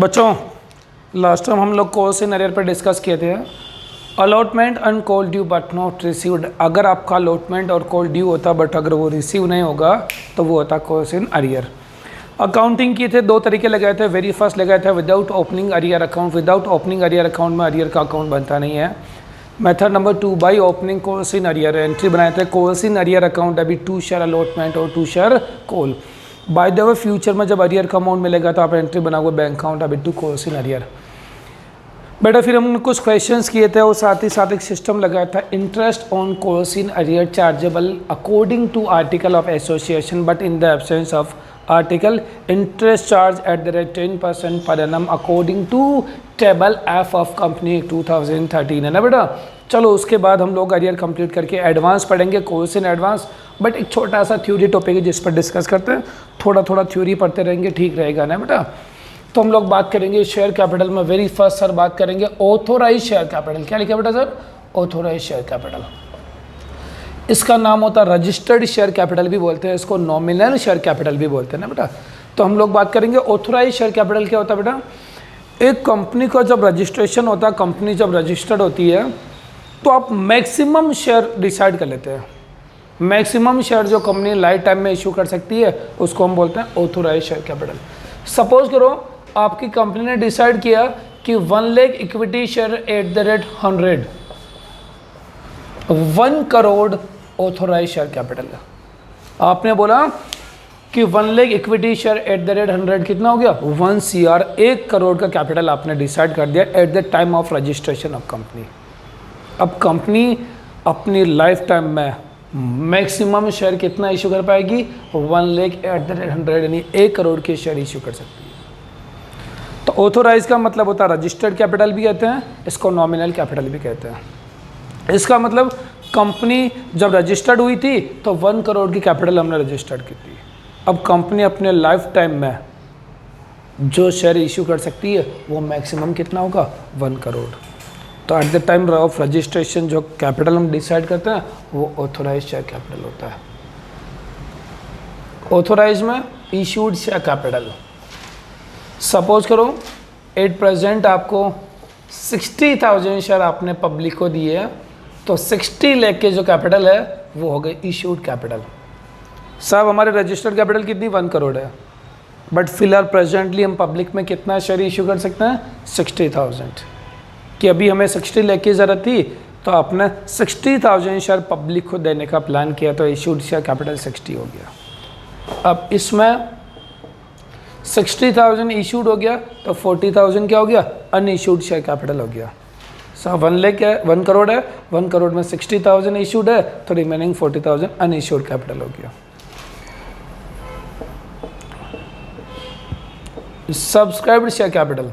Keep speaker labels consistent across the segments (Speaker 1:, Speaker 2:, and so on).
Speaker 1: बच्चों last time हम लोग कॉल सिनेरियो पर डिस्कस किए थे allotment and call due but not received. अगर आपका अलॉटमेंट और कॉल ड्यू होता बट अगर वो रिसीव नहीं होगा तो वो होता कॉल इन अरियर। अकाउंटिंग किए थे, दो तरीके लगाए थे। वेरी फर्स्ट लगाया था without opening arrear account. Without opening arrear account में अरियर का अकाउंट बनता नहीं है। Method number 2 by opening calls in arrear. Entry बनाए थे कॉल्स इन अरियर अकाउंट अभी 2 शेयर अलॉटमेंट और 2 share call. By the way future में जब अरियर का अमाउंट मिलेगा तो आप एंट्री बनाओगे बैंक अकाउंट अभी 2 कॉल्स इन अरियर। बेटा फिर हमने कुछ क्वेश्चंस किए थे और साथ ही साथ एक सिस्टम लगाया था interest on calls in arrear chargeable according to article of association but in the absence of article interest charge at the rate 10% per annum according to table F of company 2013 है ना बेटा। चलो उसके बाद हम लोग अरियर कंप्लीट करके advance पढ़ेंगे कोर्स इन एडवांस। बट एक छोटा सा थ्योरी टॉपिक है जिस पर डिस्कस करते हैं, थोड़ा थोड़ा थ्योरी पढ़ते रहेंगे, ठीक रहेगा ना बेटा। तो हम लोग बात करेंगे शेयर कैपिटल में। वेरी फर्स्ट सर बात करेंगे ऑथोराइज शेयर कैपिटल। क्या लिखा बेटा सर? Authorise share capital. इसका नाम होता है रजिस्टर्ड शेयर कैपिटल भी बोलते हैं, इसको नॉमिनल शेयर कैपिटल भी बोलते हैं ना बेटा। तो हम लोग बात करेंगे ऑथोराइज शेयर कैपिटल क्या होता है बेटा। एक कंपनी का जब रजिस्ट्रेशन होता है, कंपनी जब रजिस्टर्ड होती है तो आप मैक्सिमम शेयर डिसाइड कर लेते हैं। मैक्सिमम शेयर जो कंपनी लाइफ टाइम में इशू कर सकती है उसको हम बोलते हैं ऑथोराइज शेयर कैपिटल। सपोज करो आपकी कंपनी ने डिसाइड किया कि 1 lakh equity share at the rate 100, 1 crore authorise share capital है। आपने बोला कि 1 lakh equity share at the rate 100 कितना हो गया? 1 CR, 1 करोड़ का कैपिटल आपने डिसाइड कर दिया at the time of registration of company. अब कंपनी अपनी लाइफ टाइम में मैक्सिमम शेयर कितना इशू कर पाएगी? 1 लाख एट द रेट 100 यानी 1 करोड़ के शेयर इशू कर सकती है। तो ऑथोराइज का मतलब होता है रजिस्टर्ड कैपिटल भी कहते हैं, इसको नॉमिनल कैपिटल भी कहते हैं। इसका मतलब कंपनी जब रजिस्टर्ड हुई थी तो 1 करोड़ की कैपिटल हमने रजिस्टर्ड की थी। अब कंपनी अपने लाइफ टाइम में जो शेयर इशू कर सकती है वो मैक्सिमम कितना होगा? 1 करोड़। तो at the time of registration जो कैपिटल हम डिसाइड करते हैं वो ऑथोराइज शेयर कैपिटल होता है। ऑथोराइज में इशूड शेयर कैपिटल। सपोज करो एट प्रेजेंट आपको 60,000 शेयर आपने पब्लिक को दिए हैं, तो 60 लाख के जो कैपिटल है वो हो गए इशूड कैपिटल। साहब हमारे रजिस्टर्ड कैपिटल कितनी? 1 करोड़ है, बट फिलहाल प्रेजेंटली हम पब्लिक में कितना शेयर इशू कर सकते हैं? 60,000। कि अभी हमें 60 लाख की ज़रूरत थी तो आपने 60,000 शेयर पब्लिक को देने का प्लान किया तो इशूड शेयर कैपिटल 60 हो गया। अब इसमें 60,000 इशूड हो गया तो 40,000 क्या हो गया? अनइशूड शेयर कैपिटल हो गया। सो 1 लाख है, 1 करोड़ है, 1 करोड़ में 60,000 इशूड है तो रिमेनिंग 40,000 अनइशूड कैपिटल हो गया। Subscribed share capital.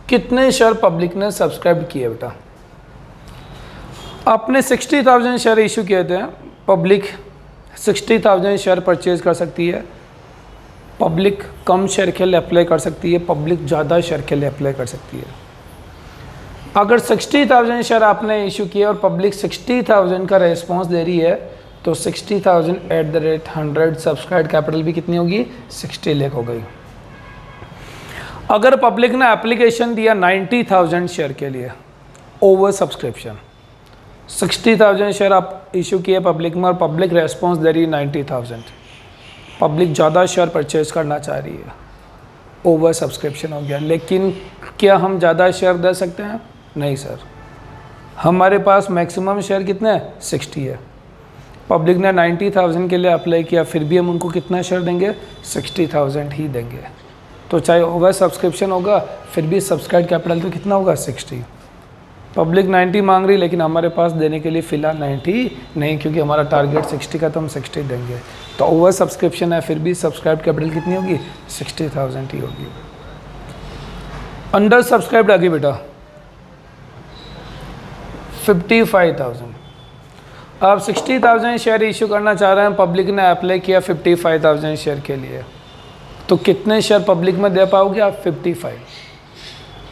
Speaker 1: कितने शेयर पब्लिक ने सब्सक्राइब किए बेटा? आपने 60,000 शेयर इशू किए थे, पब्लिक 60,000 शेयर परचेज कर सकती है। पब्लिक कम शेयर के लिए अप्लाई कर सकती है, पब्लिक ज़्यादा शेयर के लिए अप्लाई कर सकती है। अगर 60,000 शेयर आपने इशू किए और पब्लिक 60,000 का रेस्पॉन्स दे रही है तो 60,000 eight the rate 100 subscribe capital भी कितनी होगी? 60 लाख हो गई। अगर पब्लिक ने एप्लीकेशन दिया 90,000 शेयर के लिए, ओवर सब्सक्रिप्शन, 60,000 शेयर आप इशू किए पब्लिक में और पब्लिक रेस्पॉन्स दे रही है 90,000, पब्लिक ज़्यादा शेयर परचेज करना चाह रही है, ओवर सब्सक्रिप्शन हो गया। लेकिन क्या हम ज़्यादा शेयर दे सकते हैं? नहीं सर, हमारे पास मैक्सिमम शेयर कितने हैं? 60 है। पब्लिक ने 90,000 के लिए अप्लाई किया, फिर भी हम उनको कितना शेयर देंगे? 60,000 ही देंगे। तो चाहे ओवर सब्सक्रिप्शन होगा फिर भी सब्सक्राइब कैपिटल तो कितना होगा? 60। पब्लिक 90 मांग रही लेकिन हमारे पास देने के लिए फ़िलहाल 90 नहीं, क्योंकि हमारा टारगेट 60 का तो हम 60 देंगे। तो ओवर सब्सक्रिप्शन है फिर भी सब्सक्राइब कैपिटल कितनी होगी? 60,000 ही होगी। अंडर सब्सक्राइब्ड आगे बेटा 55,000। आप 60,000 शेयर इशू करना चाह रहे हैं, पब्लिक ने अप्लाई किया 55,000 शेयर के लिए, तो कितने शेयर पब्लिक में दे पाओगे आप? 55।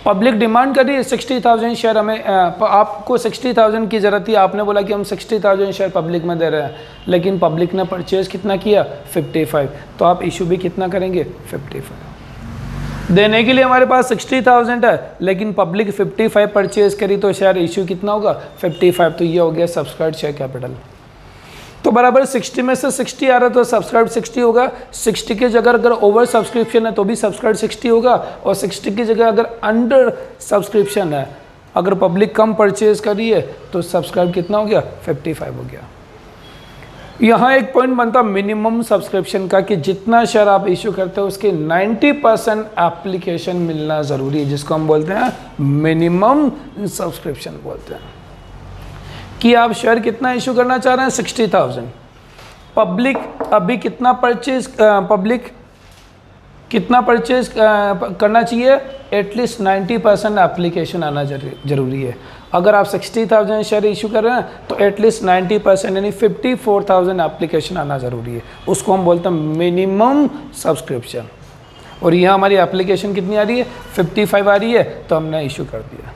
Speaker 1: पब्लिक डिमांड कर रही है 60,000 शेयर, हमें आपको 60,000 की ज़रूरत थी, आपने बोला कि हम 60,000 शेयर पब्लिक में दे रहे हैं, लेकिन पब्लिक ने परचेज़ कितना किया? 55। तो आप इशू भी कितना करेंगे? 55। देने के लिए हमारे पास 60,000 है, लेकिन पब्लिक 55 परचेज करी तो शेयर इश्यू कितना होगा 55। तो ये हो गया सब्सक्राइब शेयर कैपिटल। तो बराबर 60 में से 60 आ रहा है तो सब्सक्राइब 60 होगा। 60 की जगह अगर ओवर सब्सक्रिप्शन है तो भी सब्सक्राइब 60 होगा, और 60 की जगह अगर अंडर सब्सक्रिप्शन है, अगर पब्लिक कम परचेज करी है तो सब्सक्राइब कितना हो गया 55 हो गया। यहाँ एक पॉइंट बनता मिनिमम सब्सक्रिप्शन का कि जितना शेयर आप इश्यू करते हो उसके 90% एप्लीकेशन मिलना ज़रूरी है, जिसको हम बोलते हैं मिनिमम सब्सक्रिप्शन बोलते हैं। कि आप शेयर कितना इशू करना चाह रहे हैं 60,000, पब्लिक अभी कितना परचेज करना चाहिए, एटलीस्ट 90% एप्लीकेशन आना जरूरी है। अगर आप 60,000 शेयर इशू कर रहे हैं तो एटलीस्ट 90% यानी 54,000 एप्लीकेशन आना ज़रूरी है, उसको हम बोलते हैं मिनिमम सब्सक्रिप्शन। और यहाँ हमारी एप्लीकेशन कितनी आ रही है 55 आ रही है, तो हमने इशू कर दिया।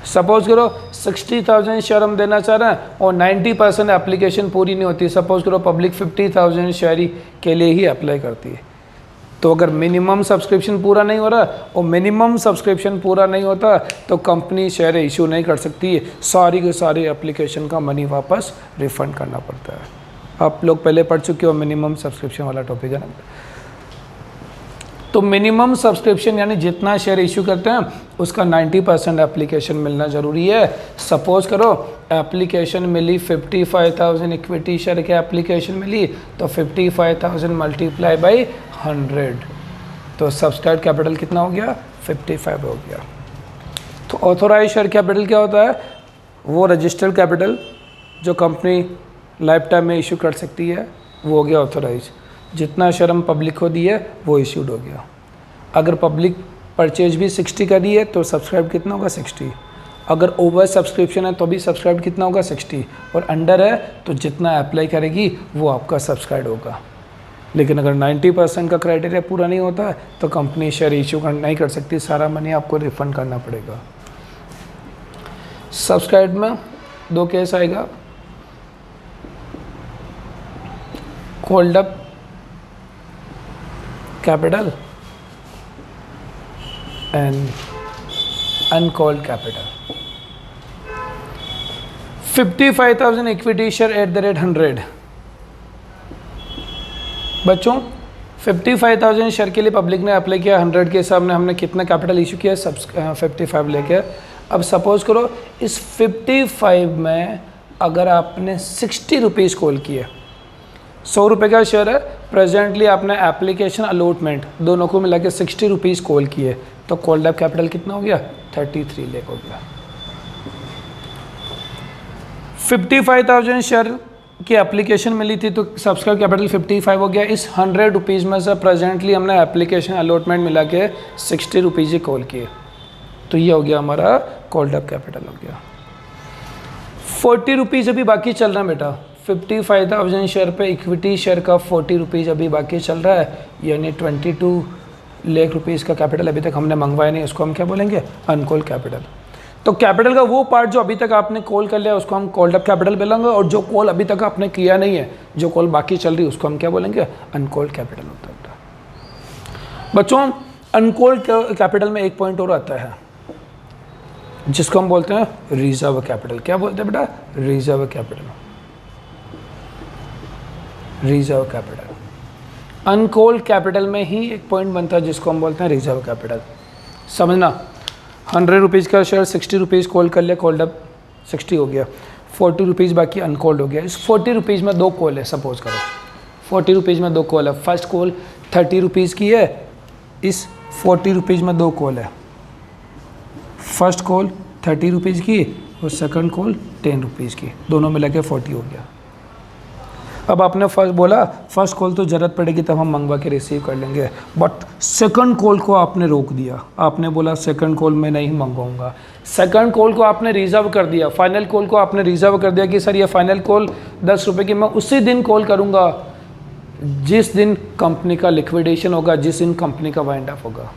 Speaker 1: सपोज करो 60,000 शेयर हम देना चाह रहे हैं और 90% एप्लीकेशन पूरी नहीं होती, सपोज करो पब्लिक 50,000 शेयर के लिए ही अप्लाई करती है, तो अगर मिनिमम सब्सक्रिप्शन पूरा नहीं हो रहा और मिनिमम सब्सक्रिप्शन पूरा नहीं होता तो कंपनी शेयर इशू नहीं कर सकती है, सारी के सारी एप्लीकेशन का मनी वापस रिफ़ंड करना पड़ता है। आप लोग पहले पढ़ चुके हो मिनिमम सब्सक्रिप्शन वाला टॉपिक है ना। तो मिनिमम सब्सक्रिप्शन यानी जितना शेयर इशू करते हैं उसका 90% एप्लीकेशन मिलना ज़रूरी है। सपोज करो एप्लीकेशन मिली 55,000 इक्विटी शेयर के एप्लीकेशन मिली, तो 55,000 मल्टीप्लाई बाई 100, तो सब्सक्राइब कैपिटल कितना हो गया 55 हो गया। तो ऑथोराइज शेयर कैपिटल क्या होता है, वो रजिस्टर्ड कैपिटल जो कंपनी लाइफ टाइम में इशू कर सकती है, वो हो गया ऑथोराइज। जितना शेयर हम पब्लिक को दिए वो इशूड हो गया। अगर पब्लिक परचेज भी 60 का दी है तो सब्सक्राइब कितना होगा 60। अगर ओवर सब्सक्रिप्शन है तो भी सब्सक्राइब कितना होगा 60, और अंडर है तो जितना अप्लाई करेगी वो आपका सब्सक्राइब होगा। लेकिन अगर 90% का क्राइटेरिया पूरा नहीं होता है तो कंपनी शेयर इशू नहीं कर सकती, सारा मनी आपको रिफंड करना पड़ेगा। सब्सक्राइब में 2 केस आएगा, called up capital and uncalled capital. 55,000 equity share at the rate 100। बच्चों 55,000 शेयर के लिए पब्लिक ने अप्लाई किया, 100 के हिसाब में हमने कितना कैपिटल इशू किया 55 लेके। अब सपोज करो इस 55 में अगर आपने 60 रुपीज़ कॉल किए, 100 रुपये का शेयर है, प्रेजेंटली आपने एप्लीकेशन अलॉटमेंट दोनों को मिला के 60 रुपीज़ कॉल किए, तो कॉल्ड अप कैपिटल कितना हो गया 33 लाख हो गया। 55,000 शेयर की एप्लीकेशन मिली थी तो सब्सक्राइब कैपिटल 55 हो गया। इस 100 रुपीज़ में से प्रेजेंटली हमने एप्लीकेशन अलॉटमेंट मिला के 60 रुपीज़ ही कॉल किए, तो ये हो गया हमारा कॉल्ड अप कैपिटल हो गया। 40 रुपीज़ अभी बाकी चल रहा है बेटा, 55,000 शेयर पे इक्विटी शेयर का 40 रुपीज़ अभी बाकी चल रहा है, यानी 22 लाख रुपीज़ का कैपिटल अभी तक हमने मंगवाया नहीं, उसको हम क्या बोलेंगे अनकॉल्ड कैपिटल। तो कैपिटल का वो पार्ट जो अभी तक आपने कॉल कर लिया उसको हम कॉल्ड अप कैपिटल बोलेंगे, और जो कॉल अभी तक आपने किया नहीं है, जो कॉल बाकी चल रही है, उसको हम क्या बोलेंगे अनकॉल्ड कैपिटल होता है। बच्चों अनकॉल्ड कैपिटल में एक पॉइंट और आता है जिसको हम बोलते हैं रिजर्व कैपिटल। क्या बोलते हैं बेटा reserve capital. Reserve capital uncalled capital में ही एक पॉइंट बनता है जिसको हम बोलते हैं रिजर्व कैपिटल। समझना 100 रुपीज़ का शेयर 60 रुपीज़ कॉल कर लिया, कॉल्ड अप 60 हो गया, 40 रुपीज़ बाकी अनकॉल्ड हो गया। इस 40 रुपीज़ में 2 कॉल है, सपोज करो 40 रुपीज़ में 2 कॉल है। फर्स्ट कॉल 30 रुपीज़ की है, इस 40 रुपीज़ में 2 कॉल है। फर्स्ट कॉल 30 रुपीज़ की और सेकंड कॉल 10 रुपीज़ की, दोनों मिला के 40 हो गया। अब आपने फर्स्ट बोला फर्स्ट कॉल तो ज़रूरत पड़ेगी तब हम मंगवा के रिसीव कर लेंगे, बट सेकंड कॉल को आपने रोक दिया, आपने बोला सेकंड कॉल मैं नहीं मंगवाऊंगा। सेकंड कॉल को आपने रिजर्व कर दिया, फाइनल कॉल को आपने रिजर्व कर दिया कि सर ये फाइनल कॉल 10 रुपये की मैं उसी दिन कॉल करूँगा जिस दिन कंपनी का लिक्विडेशन होगा, जिस दिन कंपनी का वाइंड अप होगा।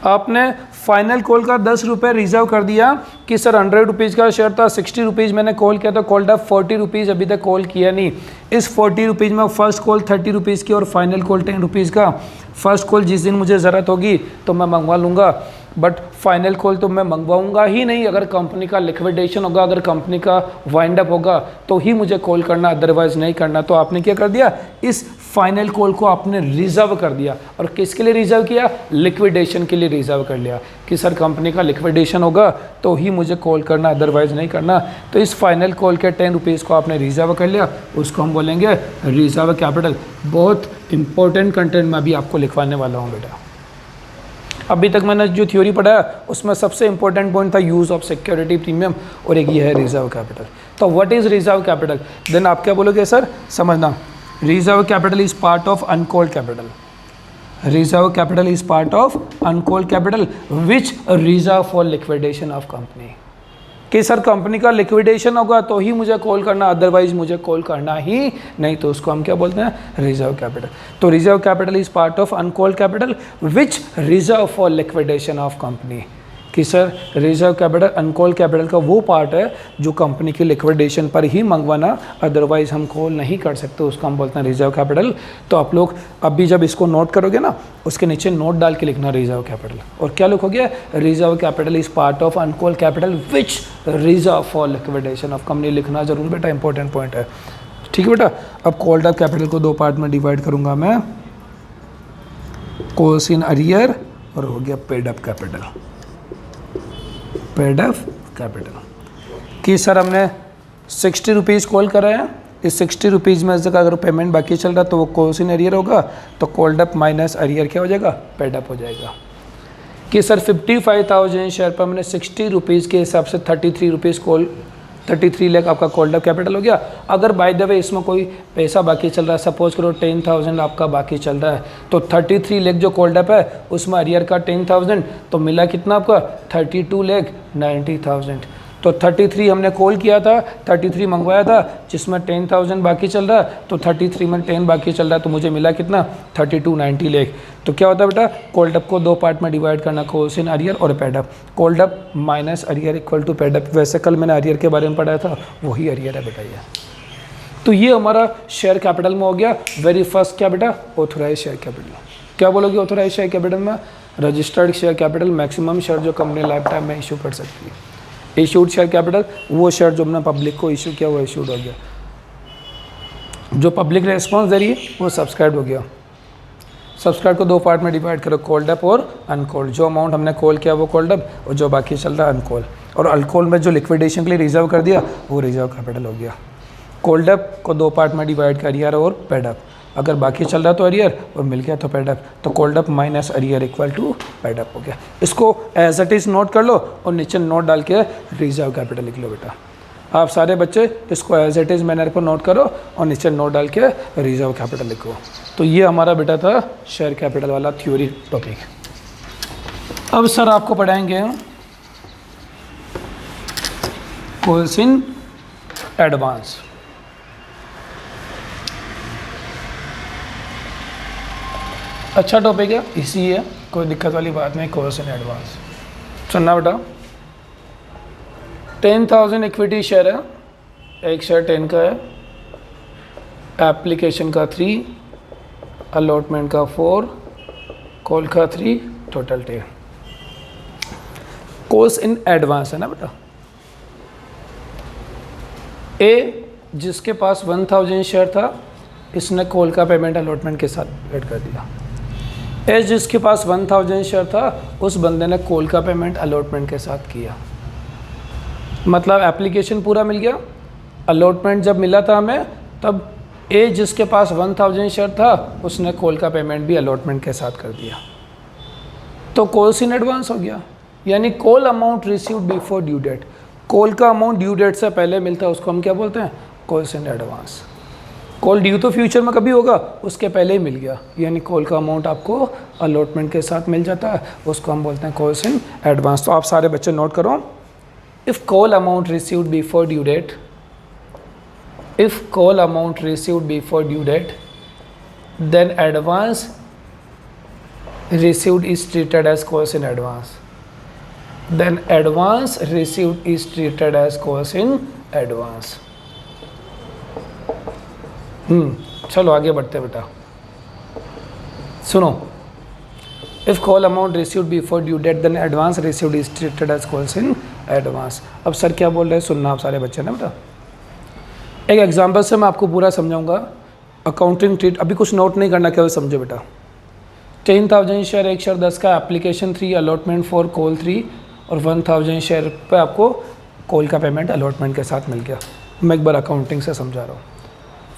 Speaker 1: आपने फाइनल कॉल का 10 रुपये रिजर्व कर दिया कि सर 100 रुपीज़ का शेयर था, 60 रुपीज़ मैंने कॉल किया तो कॉल्ड अप 40 रुपीज़ अभी तक कॉल किया नहीं। इस 40 रुपीज़ में फर्स्ट कॉल 30 रुपीज़ की और फाइनल कॉल 10 रुपीज़ का। फर्स्ट कॉल जिस दिन मुझे ज़रूरत होगी तो मैं मंगवा लूँगा, बट फाइनल कॉल तो मैं मंगवाऊंगा ही नहीं। अगर कंपनी का लिक्विडेशन होगा, अगर कंपनी का वाइंड अप होगा तो ही मुझे कॉल करना, अदरवाइज़ नहीं करना। तो आपने क्या कर दिया, इस फाइनल कॉल को आपने रिजर्व कर दिया। और किसके लिए रिजर्व किया, लिक्विडेशन के लिए रिजर्व कर लिया कि सर कंपनी का लिक्विडेशन होगा तो ही मुझे कॉल करना, अदरवाइज़ नहीं करना। तो इस फाइनल कॉल के 10 रुपीज़ को आपने रिजर्व कर लिया, उसको हम बोलेंगे रिजर्व कैपिटल। बहुत इंपॉर्टेंट कंटेंट मैं अभी आपको लिखवाने वाला हूँ बेटा। अभी तक मैंने जो थ्योरी पढ़ाया उसमें सबसे इंपॉर्टेंट पॉइंट था यूज़ ऑफ सिक्योरिटी प्रीमियम, और एक ये है रिजर्व कैपिटल। तो what is reserve capital, then आप क्या बोलोगे सर, समझना, reserve capital is part of uncalled capital. Reserve capital is part of uncalled capital which reserve for liquidation of company. कि सर कंपनी का लिक्विडेशन होगा तो ही मुझे कॉल करना, अदरवाइज मुझे कॉल करना ही नहीं। तो उसको हम क्या बोलते हैं, रिजर्व कैपिटल। तो reserve capital is part of uncalled capital which reserve for liquidation of company. कि sir reserve capital uncalled capital का वो पार्ट है जो कंपनी की लिक्विडेशन पर ही मंगवाना, अदरवाइज हम कॉल नहीं कर सकते, उसको हम बोलते हैं रिजर्व कैपिटल। तो आप लोग अभी जब इसको नोट करोगे ना, उसके नीचे नोट डाल के लिखना रिजर्व कैपिटल। और क्या लिखोगे, reserve capital is part of uncalled capital which reserve for liquidation of company. लिखना जरूर बेटा, इंपॉर्टेंट पॉइंट है, ठीक है बेटा। अब कॉल्ड अप कैपिटल को दो पार्ट में डिवाइड करूंगा मैं, कॉल्स इन अरियर और हो गया paid up capital. Paid up capital कि सर हमने 60 रुपीज़ कॉल करा है, इस 60 रुपीज़ में से अगर पेमेंट बाकी चल रहा तो वो कॉल्स इन अरियर होगा, तो कॉल्ड अप माइनस अरियर क्या हो जाएगा, पेड अप हो जाएगा। कि सर 55,000 शेयर पर मैंने 60 रुपीज़ के हिसाब से 33 रुपीज़ कॉल, 33 लाख आपका कॉल्ड अप कैपिटल हो गया। अगर बाय द वे इसमें कोई पैसा बाकी चल रहा है, सपोज करो 10,000 आपका बाकी चल रहा है, तो 33 लाख जो कॉल्ड अप है उसमें अरियर का 10,000, तो मिला कितना आपका 32,90,000। तो 33 हमने कॉल किया था, 33 मंगवाया था, जिसमें 10,000 बाकी चल रहा है, तो 33 में 10 बाकी चल रहा है, तो मुझे मिला कितना 32,90 लाख। तो क्या होता है बेटा, कॉल्ड अप को दो पार्ट में डिवाइड करना, कॉल्स इन अरियर और paid up. Called up minus arrear equal to paid up. वैसे कल मैंने अरियर के बारे में पढ़ाया था, वही अरियर है बेटा ये। तो ये हमारा शेयर कैपिटल में हो गया। वेरी फर्स्ट क्या बेटा, ऑथोराइज शेयर कैपिटल। क्या बोलोगे ऑथोराइज शेयर कैपिटल में, registered share capital, maximum share जो कंपनी लाइफ टाइम में इशू कर सकती है। इशूड शेयर कैपिटल, वो शेयर जो हमने पब्लिक को इशू किया वो इशूड हो गया। जो पब्लिक रेस्पॉन्स दे रही है वो सब्सक्राइब हो गया। सब्सक्राइब को दो पार्ट में डिवाइड करो, कॉल्ड अप और अनकॉल्ड। जो अमाउंट हमने कॉल किया वो कॉल्ड अप, और जो बाकी चल रहा है अनकॉल। और अनकॉल में जो लिक्विडेशन के लिए रिजर्व कर दिया वो रिजर्व कैपिटल हो गया। कॉल्ड अप को दो पार्ट में डिवाइड कर अरियर और पेड अप। अगर बाकी चल रहा तो अरियर और मिल गया तो पेड अप। तो called up minus arrear equal to paid up हो गया। इसको एज इट इज़ नोट कर लो और नीचे नोट डाल के रिजर्व कैपिटल लिख लो बेटा। आप सारे बच्चे इसको एज इट इज़ मैनर पर नोट करो और नीचे नोट डाल के रिजर्व कैपिटल लिखो। तो ये हमारा बेटा था शेयर कैपिटल वाला थ्योरी टॉपिक। अब सर आपको पढ़ाएंगे कॉल्स इन एडवांस। अच्छा टॉपिक है, इसी है, कोई दिक्कत वाली बात नहीं। कॉल्स इन एडवांस सुनना बेटा। 10,000 इक्विटी शेयर है, एक शेयर 10 का है, एप्लीकेशन का 3, अलॉटमेंट का 4, कॉल का 3, टोटल 10। कॉल्स इन एडवांस है ना बेटा। ए जिसके पास 1,000 शेयर था, इसने कॉल का पेमेंट अलॉटमेंट के साथ ऐड कर दिया। ए जिसके पास 1,000 शेयर था, उस बंदे ने कॉल का पेमेंट अलॉटमेंट के साथ किया। मतलब एप्लीकेशन पूरा मिल गया, अलॉटमेंट जब मिला था हमें तब ए जिसके पास 1,000 शेयर था उसने कॉल का पेमेंट भी अलॉटमेंट के साथ कर दिया। तो कॉल्स इन एडवांस हो गया। यानी call amount received before due date. Call का अमाउंट ड्यू डेट से पहले मिलता है, उसको हम क्या बोलते हैं, calls in advance. Call due तो फ्यूचर में कभी होगा, उसके पहले ही मिल गया, यानी कॉल का अमाउंट आपको अलॉटमेंट के साथ मिल जाता है, उसको हम बोलते हैं कॉल्स इन एडवांस। तो आप सारे बच्चे नोट करो, if call amount received before due date, if call amount received before due date, then advance received is treated as course in advance, then advance received is treated as course in advance. चलो आगे बढ़ते बेटा, सुनो, if call amount received before due date then advance received is treated as calls in advance. अब sir क्या बोल रहे हैं सुनना आप सारे बच्चे ना बेटा. एक एग्जांपल से मैं आपको पूरा समझाऊंगा. अकाउंटिंग ट्रीट, अभी कुछ नोट नहीं करना, केवल समझो बेटा. 10,000 शेयर, एक शेयर 10 का, एप्लीकेशन 3, अलॉटमेंट 4, कॉल 3 और 1,000 शेयर पे आपको कॉल का पेमेंट अलॉटमेंट के साथ मिल गया. मैं एक बार अकाउंटिंग से समझा रहा हूँ.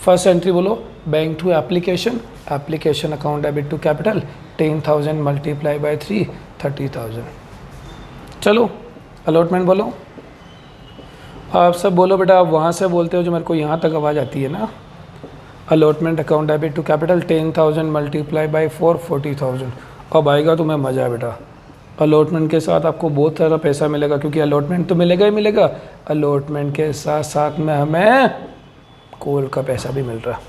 Speaker 1: फर्स्ट एंट्री बोलो, bank to application, application account debit to capital, 10,000 multiply by 3, 30,000. चलो अलॉटमेंट बोलो. आप सब बोलो बेटा, आप वहाँ से बोलते हो जो मेरे को यहाँ तक आवाज़ आती है ना. Allotment account debit to capital 10,000 multiply by 4, 40,000. अब आएगा तुम्हें मज़ा बेटा. अलॉटमेंट के साथ आपको बहुत सारा पैसा मिलेगा, क्योंकि अलॉटमेंट तो मिलेगा ही मिलेगा, अलॉटमेंट के साथ साथ में हमें कॉल का पैसा भी मिल रहा है.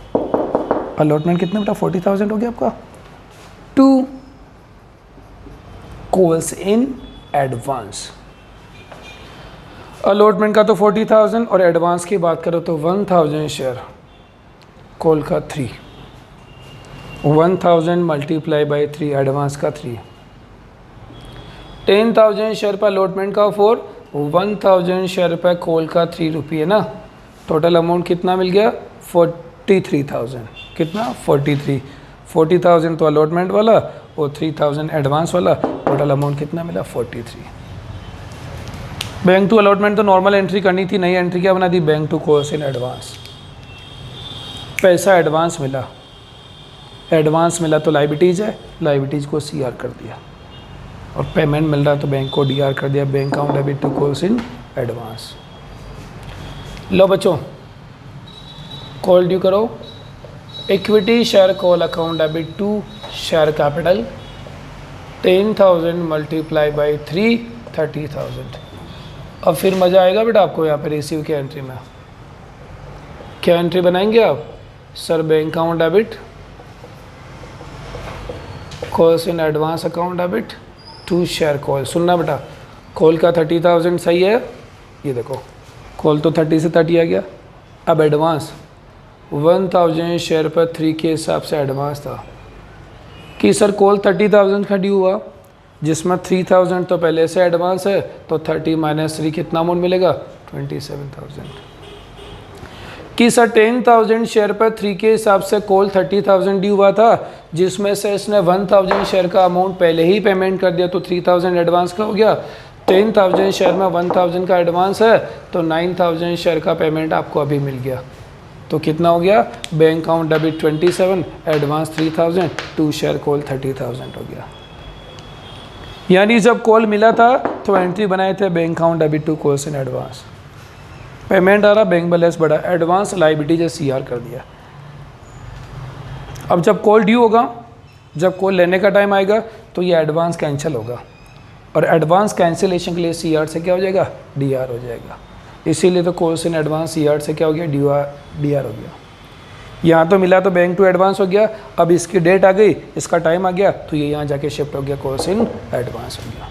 Speaker 1: अलॉटमेंट कितने बेटा, 40,000 हो गया आपका. 2 कॉल्स इन एडवांस. अलॉटमेंट का तो 40,000 और एडवांस की बात करो तो 1,000 शेयर, कॉल का 3, 1,000 मल्टीप्लाई बाय 3, एडवांस का 3, 10,000 शेयर पर अलॉटमेंट का 4, 1,000 शेयर पर कॉल का 3 रुपये ना. टोटल अमाउंट कितना मिल गया, 43,000. कितना, 43. 40,000 तो अलॉटमेंट वाला और 3,000 एडवांस वाला, टोटल अमाउंट कितना मिला, 43. बैंक टू अलॉटमेंट तो नॉर्मल एंट्री करनी थी, नई एंट्री क्या बना दी, bank to calls in advance. पैसा एडवांस मिला, एडवांस मिला तो लाइबिलिटीज़ है, लाइबिलिटीज़ को सीआर कर दिया, और पेमेंट मिल रहा तो बैंक को डीआर कर दिया, bank account debit to calls in advance. लो बच्चों, कॉल ड्यू करो. Equity share call account debit to share capital, 10,000 multiply by 3, 30,000. अब फिर मज़ा आएगा बेटा आपको यहाँ पे रिसीव की एंट्री में. क्या एंट्री बनाएंगे आप, sir bank account debit calls in advance account debit to share call. सुनना बेटा, कॉल का 30,000 सही है, ये देखो कॉल तो 30 से 30 आ गया. अब एडवांस 1,000 शेयर पर 3 के हिसाब से एडवांस था कि सर कॉल 30,000 का ड्यू हुआ, जिसमें 3,000 तो पहले से एडवांस है, तो 30 माइनस 3 कितना अमाउंट मिलेगा, 27,000. कि सर 10,000 शेयर पर 3 के हिसाब से कॉल 30,000 ड्यू हुआ था, जिसमें से इसने 1,000 शेयर का अमाउंट पहले ही पेमेंट कर दिया, तो 3,000 एडवांस का हो गया. 10,000 शेयर में 1,000 का एडवांस है, तो 9,000 शेयर का पेमेंट आपको अभी मिल गया. तो कितना हो गया, bank account debit 27, advance 3,000, to share call 30,000 हो गया. यानी जब कॉल मिला था तो एंट्री बनाए थे bank account debit to calls in advance. Payment आ रहा, बैंक बैलेंस बढ़ा, एडवांस लाइबिलिटी जो सीआर कर दिया. अब जब कॉल ड्यू होगा, जब कॉल लेने का टाइम आएगा, तो ये एडवांस कैंसिल होगा, और एडवांस कैंसिलेशन के लिए सीआर से क्या हो जाएगा, डीआर हो जाएगा. इसीलिए तो कॉल्स इन एडवांस सीआर से क्या हो गया, डीआर हो गया. यहाँ तो मिला तो बैंक टू एडवांस हो गया, अब इसकी डेट आ गई, इसका टाइम आ गया, तो ये यहाँ जाके शिफ्ट हो गया, कॉल्स इन एडवांस हो गया.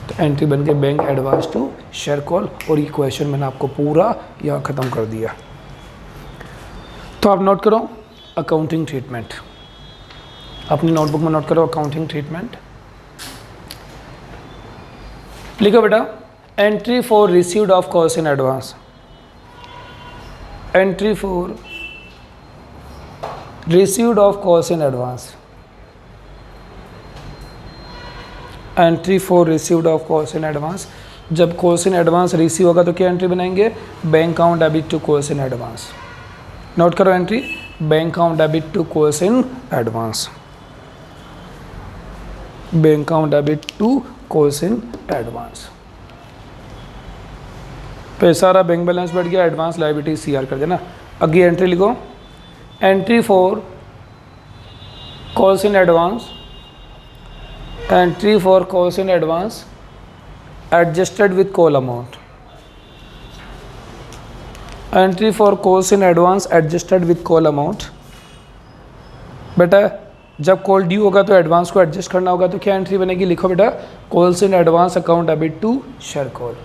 Speaker 1: तो एंट्री बन के bank advance to share call, और ये क्वेश्चन मैंने आपको पूरा यहाँ ख़त्म कर दिया. तो आप नोट करो अकाउंटिंग ट्रीटमेंट, अपनी नोटबुक में नोट करो अकाउंटिंग ट्रीटमेंट. लिखो बेटा, entry for received of calls in advance. Entry for received of calls in advance. Entry for received of calls in advance. जब कॉल्स इन एडवांस रिसीव होगा तो क्या entry बनाएंगे, bank account debit to calls in advance. Note करो entry, bank account debit to calls in advance. Bank account debit to calls in advance. पैसा रहा, bank balance बढ़ गया, एडवांस लायबिलिटी सीआर कर देना. अगली एंट्री लिखो, entry for calls in advance. Entry for calls in advance adjusted with call amount. Entry for calls in advance adjusted with call amount. बेटा जब कॉल ड्यू होगा तो एडवांस को एडजस्ट करना होगा, तो क्या एंट्री बनेगी, लिखो बेटा, calls in advance account debit to share call.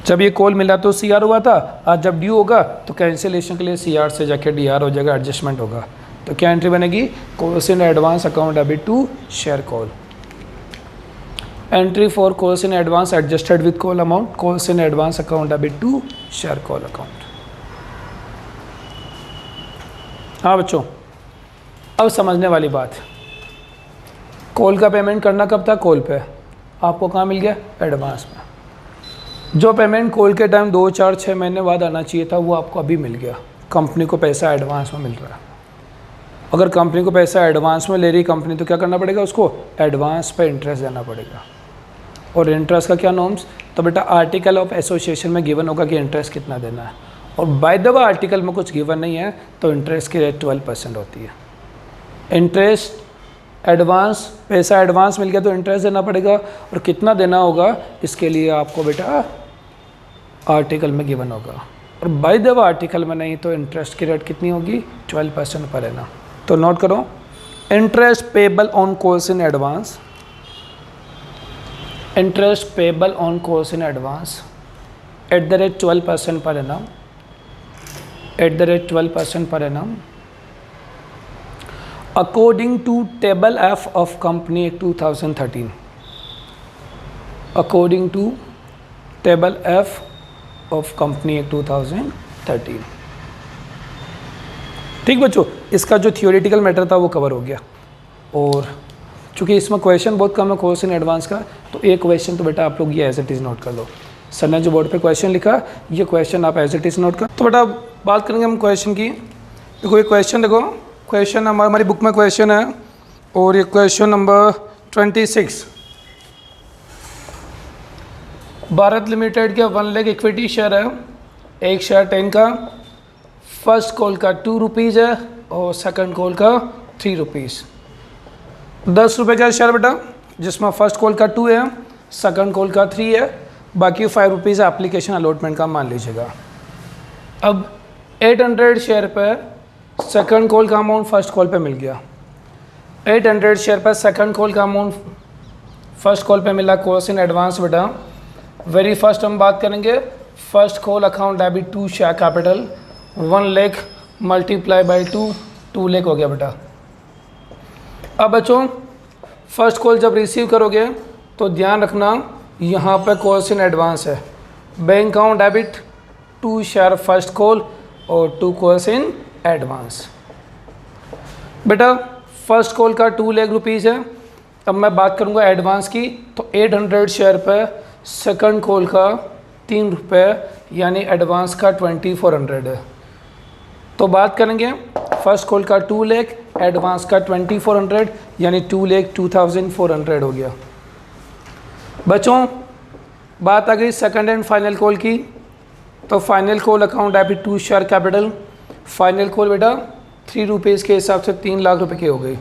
Speaker 1: जब ये कॉल मिला तो सी आर हुआ था, आज जब ड्यू होगा तो कैंसिलेशन के लिए सी आर से जाके डी आर हो जाएगा, एडजस्टमेंट होगा। तो क्या एंट्री बनेगी, calls in advance account debit to share call. Entry for calls in advance adjusted with call amount, calls in advance account debit to share call account. हाँ बच्चों, अब समझने वाली बात, कॉल का पेमेंट करना कब था, कॉल पे, आपको कहाँ मिल गया, एडवांस में। जो पेमेंट कॉल के टाइम 2, 4, 6 महीने बाद आना चाहिए था वो आपको अभी मिल गया। कंपनी को पैसा एडवांस में मिल रहा है। अगर कंपनी को पैसा एडवांस में ले रही कंपनी तो क्या करना पड़ेगा, उसको एडवांस पे इंटरेस्ट देना पड़ेगा। और इंटरेस्ट का क्या नॉर्म्स, तो बेटा आर्टिकल ऑफ एसोसिएशन में गिवन होगा कि इंटरेस्ट कितना देना है, और बाय द वे आर्टिकल में कुछ गिवन नहीं है तो इंटरेस्ट की रेट 12% होती है। इंटरेस्ट एडवांस, पैसा एडवांस मिल गया तो इंटरेस्ट देना पड़ेगा, और कितना देना होगा इसके लिए आपको बेटा आर्टिकल में गिवन होगा, और बाय द वे आर्टिकल में नहीं तो इंटरेस्ट की रेट कितनी होगी, 12% पर है ना। तो नोट करो, interest payable on calls in advance, interest payable on calls in advance at the rate 12% per annum, at the rate 12% per annum according to table F of company act 2013, according to table F of company act 2013। ठीक बच्चों, इसका जो theoretical matter था वो cover हो गया, और चूँकि इसमें क्वेश्चन बहुत कम है कॉल्स इन एडवांस का, तो एक क्वेश्चन तो बेटा आप लोग ये एज इट इज़ नोट कर लो। सर ने जो बोर्ड पे क्वेश्चन लिखा ये क्वेश्चन आप एज इट इज़ नोट कर। तो बेटा बात करेंगे हम क्वेश्चन की। देखो ये क्वेश्चन, देखो क्वेश्चन हमारी बुक में क्वेश्चन है, और ये क्वेश्चन नंबर 26। भारत लिमिटेड के 1 लाख इक्विटी शेयर है, एक शेयर 10 का, फर्स्ट कॉल का 2 रुपीज़ है और सेकंड कॉल का 3 रुपीज़। 10 रुपये का शेयर बेटा, जिसमें फर्स्ट कॉल का 2 है, सेकंड कॉल का 3 है, बाकी 5 रुपीज़ एप्लीकेशन अलॉटमेंट का मान लीजिएगा। अब 800 शेयर पर सेकंड कॉल का अमाउंट फर्स्ट कॉल पे मिल गया, 800 शेयर पर सेकंड कॉल का अमाउंट फर्स्ट कॉल पे मिला, कॉल्स इन एडवांस बेटा। वेरी फर्स्ट हम बात करेंगे, first call account debit to share capital, 1 lakh multiply by 2 lakh हो गया बेटा। अब बच्चों फर्स्ट कॉल जब रिसीव करोगे तो ध्यान रखना यहाँ पे कॉल्स इन एडवांस है, bank account debit to share first call और 2 कॉल्स इन एडवांस। बेटा फर्स्ट कॉल का 2 लाख रुपीज़ है, अब मैं बात करूँगा एडवांस की, तो 800 शेयर पर सेकंड कॉल का 3 रुपये यानी एडवांस का 2400 है। तो बात करेंगे फर्स्ट कॉल का 2 लाख, एडवांस का 2400 यानी 2,02,400 हो गया। बच्चों बात आ गई सेकंड एंड फाइनल कॉल की, तो final call account debit to share capital, final call बेटा 3 रुपीज़ के हिसाब से 3 लाख रुपए की हो गई।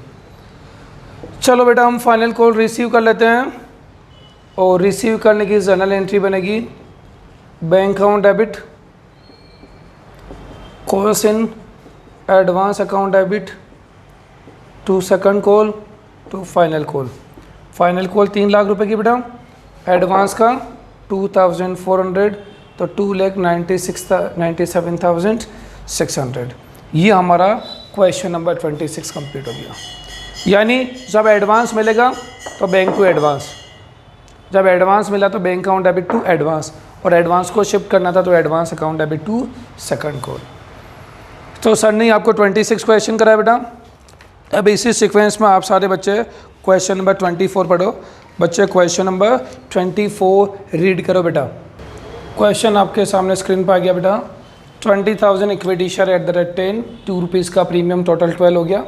Speaker 1: चलो बेटा हम फाइनल कॉल रिसीव कर लेते हैं, और रिसीव करने की जर्नल एंट्री बनेगी bank account debit calls in advance account debit to second call to final call. Final call 3 lakh रुपए की बेटा, एडवांस का 2,400 तो 2,97,600। ये हमारा क्वेश्चन नंबर 26 कंप्लीट हो गया। यानी जब एडवांस मिलेगा तो बैंक टू एडवांस, जब एडवांस मिला तो bank account debit to advance, और एडवांस को शिफ्ट करना था तो advance account debit to second call. तो सर ने आपको 26 क्वेश्चन कराया बेटा। अब इसी सीक्वेंस में आप सारे बच्चे क्वेश्चन नंबर 24 पढ़ो। बच्चे क्वेश्चन नंबर 24 रीड करो बेटा। क्वेश्चन आपके सामने स्क्रीन पर आ गया बेटा। 20,000 equity share at the rate 10, 2 rupees का प्रीमियम, टोटल 12 हो गया।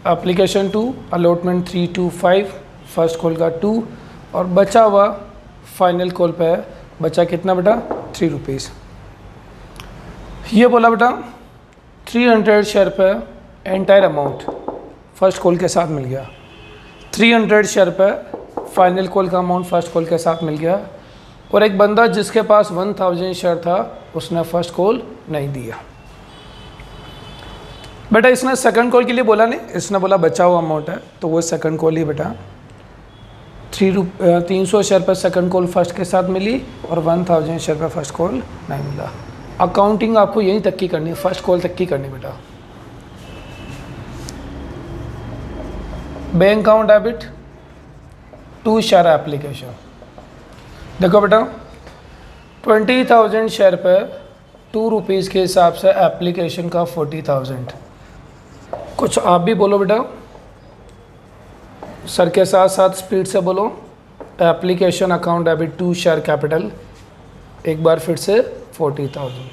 Speaker 1: Application 2, allotment 3 to 5, first call का 2, और बचा हुआ फाइनल कॉल पे है, बचा कितना बेटा 3 रुपीज़। ये बोला बेटा 300 शेयर पे एंटायर अमाउंट फर्स्ट कॉल के साथ मिल गया, 300 शेयर पे फाइनल कॉल का अमाउंट फर्स्ट कॉल के साथ मिल गया, और एक बंदा जिसके पास 1000 शेयर था उसने फर्स्ट कॉल नहीं दिया। बेटा इसने सेकंड कॉल के लिए बोला नहीं, इसने बोला बचा हुआ अमाउंट है, तो वो सेकंड कॉल ही बेटा 300 शेयर पर सेकंड कॉल फर्स्ट के साथ मिली और 1000 शेयर पर फर्स्ट कॉल नहीं मिला। अकाउंटिंग आपको यहीं तक की करनी है, फर्स्ट कॉल तक की करनी बेटा। Bank account debit to share application. देखो बेटा 20,000 शेयर पर 2 रुपीज़ के हिसाब से एप्लीकेशन का 40,000। कुछ आप भी बोलो बेटा, सर के साथ साथ स्पीड से बोलो। Application account debit to share capital, एक बार फिर से 40,000।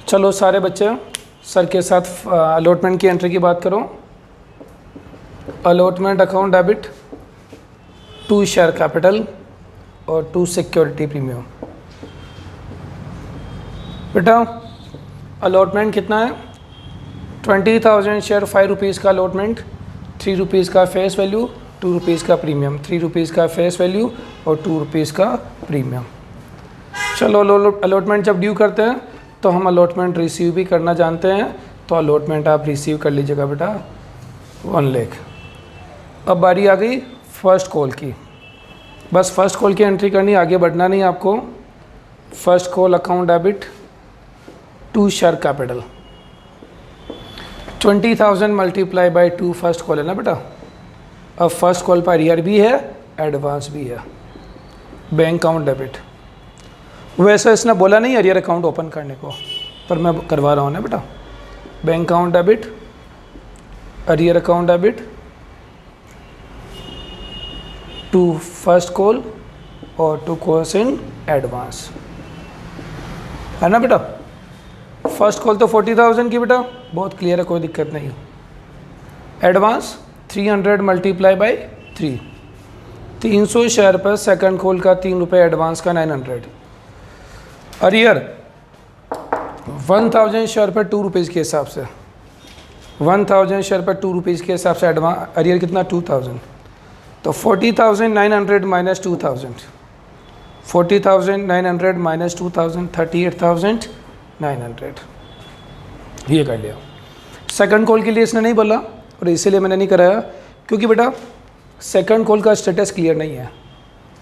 Speaker 1: चलो सारे बच्चे सर के साथ अलॉटमेंट की एंट्री की बात करो। Allotment account debit to share capital और टू सिक्योरिटी प्रीमियम। बेटा अलॉटमेंट कितना है? 20,000 शेयर 5 रुपीज़ का अलॉटमेंट, 3 रुपीज़ का फेस वैल्यू, 2 रुपीज़ का प्रीमियम, 3 रुपीज़ का फेस वैल्यू और 2 रुपीज़ का प्रीमियम। चलो अलॉटमेंट जब ड्यू करते हैं तो हम अलॉटमेंट रिसीव भी करना जानते हैं, तो अलॉटमेंट आप रिसीव कर लीजिएगा बेटा 1 लाख। अब बारी आ गई फर्स्ट कॉल की। बस फर्स्ट कॉल की एंट्री करनी, आगे बढ़ना नहीं आपको। First call account debit to share capital, 20,000 multiply by 2 first call है ना बेटा। अब फर्स्ट कॉल पर ईयर भी है, एडवांस भी है। बैंक अकाउंट डेबिट, वैसे इसने बोला नहीं अरियर अकाउंट ओपन करने को, पर मैं करवा रहा हूँ ना बेटा। Bank account debit, arrear account debit to first call और 2 कॉल्स इन एडवांस, है ना बेटा। फर्स्ट कॉल तो 40,000 की बेटा, बहुत क्लियर है, कोई दिक्कत नहीं। एडवांस 300 मल्टीप्लाई बाई 3, 300 शेयर पर सेकंड कॉल का 3 रुपये एडवांस का 900। अरियर 1000 शेयर पर 2 रुपीज़ के हिसाब से, 1000 शेयर पर 2 रुपीज़ के हिसाब से एडवांस अरियर कितना 2000, तो 40,900 माइनस 2000, 40,900 माइनस 2000 38,900, ये कर लिया। सेकंड कॉल के लिए इसने नहीं बोला और इसीलिए मैंने नहीं कराया, क्योंकि बेटा सेकंड कॉल का स्टेटस क्लियर नहीं है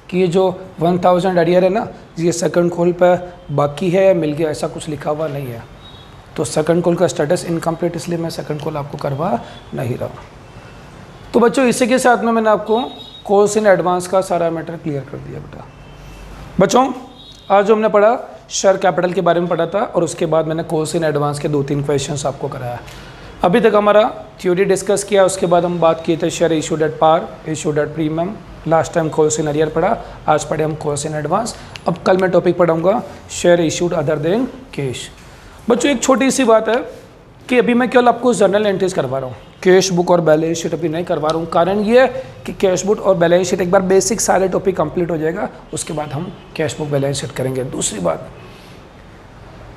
Speaker 1: कि ये जो 1000 अरियर है ना, ये सेकंड कॉल पर बाकी है या मिल गया, ऐसा कुछ लिखा हुआ नहीं है। तो सेकंड कॉल का स्टेटस इनकम्प्लीट, इसलिए मैं सेकंड कॉल आपको करवा नहीं रहा। तो बच्चों इसी के साथ में मैंने आपको कॉल्स इन एडवांस का सारा मैटर क्लियर कर दिया बेटा। बच्चों आज जो हमने पढ़ा शेयर कैपिटल के बारे में पढ़ा था, और उसके बाद मैंने कॉल्स इन एडवांस के 2-3 क्वेश्चंस आपको कराया। अभी तक हमारा थ्योरी डिस्कस किया, उसके बाद हम बात किए थे share issued at par, issued at premium, last time calls in arrear पढ़ा, आज पढ़े हम कॉल्स इन एडवांस। अब कल मैं topic पढ़ाऊँगा share issued other than cash. बच्चों एक छोटी सी बात है कि अभी मैं केवल आपको जर्नल एंट्रीज करवा रहा हूँ, कैश बुक और बैलेंस शीट अभी नहीं करवा रहा हूँ। कारण ये है कि कैश बुक और बैलेंस शीट एक बार बेसिक सारे टॉपिक कंप्लीट हो जाएगा, उसके बाद हम कैश बुक बैलेंस शीट करेंगे। दूसरी बात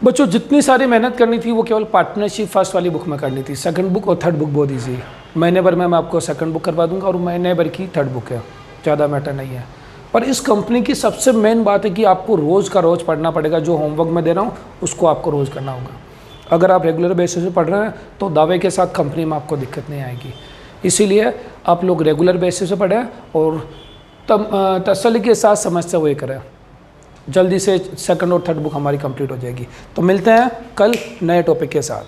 Speaker 1: बच्चों, जितनी सारी मेहनत करनी थी वो केवल पार्टनरशिप फर्स्ट वाली बुक में करनी थी। सेकंड बुक और थर्ड बुक बहुत ईजी है, महीने भर में मैं आपको सेकंड बुक करवा दूंगा और महीने भर की थर्ड बुक है, ज़्यादा मैटर नहीं है। पर इस कंपनी की सबसे मेन बात है कि आपको रोज़ का रोज़ पढ़ना पड़ेगा। जो होमवर्क मैं दे रहा हूँ उसको आपको रोज़ करना होगा। अगर आप रेगुलर बेसिस पे पढ़ रहे हैं तो दावे के साथ कंपनी में आपको दिक्कत नहीं आएगी। इसीलिए आप लोग रेगुलर बेसिस पे पढ़ें और तसल्ली के साथ समझते हुए करें। जल्दी से सेकंड और थर्ड बुक हमारी कंप्लीट हो जाएगी। तो मिलते हैं कल नए टॉपिक के साथ।